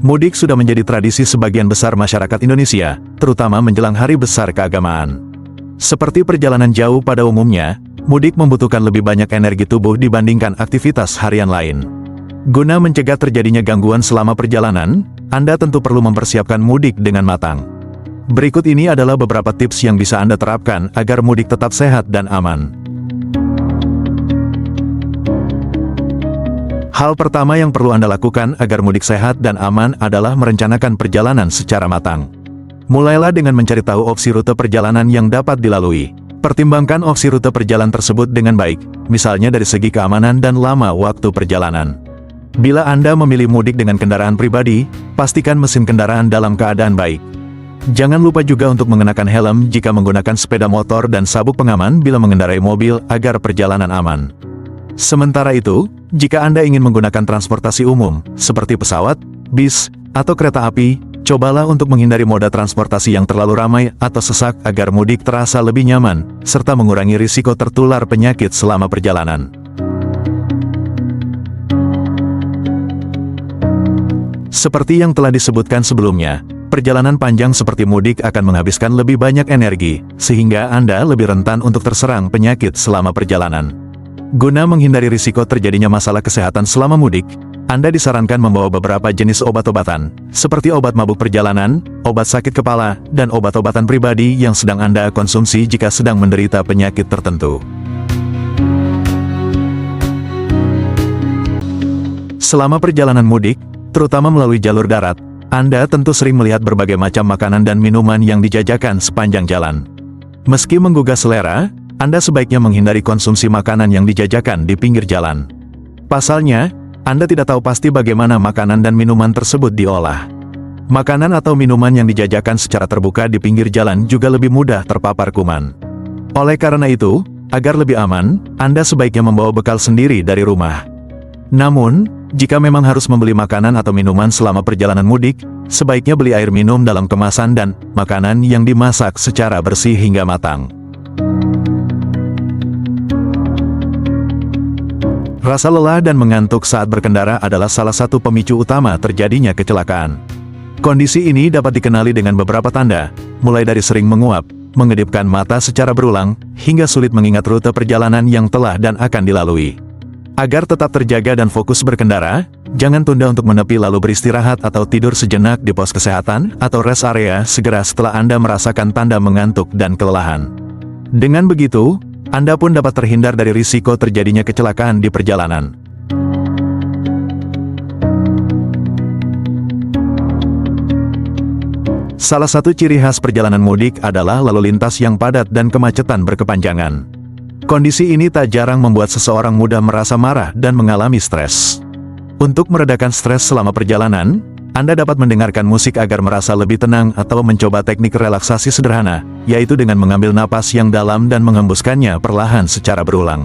Mudik sudah menjadi tradisi sebagian besar masyarakat Indonesia, terutama menjelang hari besar keagamaan. Seperti perjalanan jauh pada umumnya, mudik membutuhkan lebih banyak energi tubuh dibandingkan aktivitas harian lain. Guna mencegah terjadinya gangguan selama perjalanan, Anda tentu perlu mempersiapkan mudik dengan matang. Berikut ini adalah beberapa tips yang bisa Anda terapkan agar mudik tetap sehat dan aman. Hal pertama yang perlu Anda lakukan agar mudik sehat dan aman adalah merencanakan perjalanan secara matang. Mulailah dengan mencari tahu opsi rute perjalanan yang dapat dilalui. Pertimbangkan opsi rute perjalanan tersebut dengan baik, misalnya dari segi keamanan dan lama waktu perjalanan. Bila Anda memilih mudik dengan kendaraan pribadi, pastikan mesin kendaraan dalam keadaan baik. Jangan lupa juga untuk mengenakan helm jika menggunakan sepeda motor dan sabuk pengaman bila mengendarai mobil agar perjalanan aman. Sementara itu, jika Anda ingin menggunakan transportasi umum, seperti pesawat, bis, atau kereta api, cobalah untuk menghindari moda transportasi yang terlalu ramai atau sesak agar mudik terasa lebih nyaman, serta mengurangi risiko tertular penyakit selama perjalanan. Seperti yang telah disebutkan sebelumnya, perjalanan panjang seperti mudik akan menghabiskan lebih banyak energi, sehingga Anda lebih rentan untuk terserang penyakit selama perjalanan. Guna menghindari risiko terjadinya masalah kesehatan selama mudik, Anda disarankan membawa beberapa jenis obat-obatan, seperti obat mabuk perjalanan, obat sakit kepala, dan obat-obatan pribadi yang sedang Anda konsumsi jika sedang menderita penyakit tertentu. Selama perjalanan mudik, terutama melalui jalur darat, Anda tentu sering melihat berbagai macam makanan dan minuman yang dijajakan sepanjang jalan. Meski menggugah selera, Anda sebaiknya menghindari konsumsi makanan yang dijajakan di pinggir jalan. Pasalnya, Anda tidak tahu pasti bagaimana makanan dan minuman tersebut diolah. Makanan atau minuman yang dijajakan secara terbuka di pinggir jalan juga lebih mudah terpapar kuman. Oleh karena itu, agar lebih aman, Anda sebaiknya membawa bekal sendiri dari rumah. Namun, jika memang harus membeli makanan atau minuman selama perjalanan mudik, sebaiknya beli air minum dalam kemasan dan makanan yang dimasak secara bersih hingga matang. Rasa lelah dan mengantuk saat berkendara adalah salah satu pemicu utama terjadinya kecelakaan. Kondisi ini dapat dikenali dengan beberapa tanda, mulai dari sering menguap, mengedipkan mata secara berulang, hingga sulit mengingat rute perjalanan yang telah dan akan dilalui. Agar tetap terjaga dan fokus berkendara, jangan tunda untuk menepi lalu beristirahat atau tidur sejenak di pos kesehatan atau rest area segera setelah Anda merasakan tanda mengantuk dan kelelahan. Dengan begitu, Anda pun dapat terhindar dari risiko terjadinya kecelakaan di perjalanan. Salah satu ciri khas perjalanan mudik adalah lalu lintas yang padat dan kemacetan berkepanjangan. Kondisi ini tak jarang membuat seseorang mudah merasa marah dan mengalami stres. Untuk meredakan stres selama perjalanan, Anda dapat mendengarkan musik agar merasa lebih tenang atau mencoba teknik relaksasi sederhana, yaitu dengan mengambil napas yang dalam dan menghembuskannya perlahan secara berulang.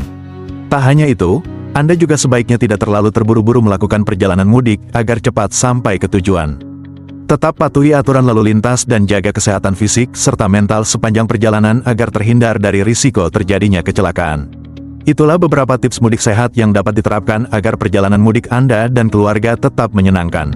Tak hanya itu, Anda juga sebaiknya tidak terlalu terburu-buru melakukan perjalanan mudik agar cepat sampai ke tujuan. Tetap patuhi aturan lalu lintas dan jaga kesehatan fisik serta mental sepanjang perjalanan agar terhindar dari risiko terjadinya kecelakaan. Itulah beberapa tips mudik sehat yang dapat diterapkan agar perjalanan mudik Anda dan keluarga tetap menyenangkan.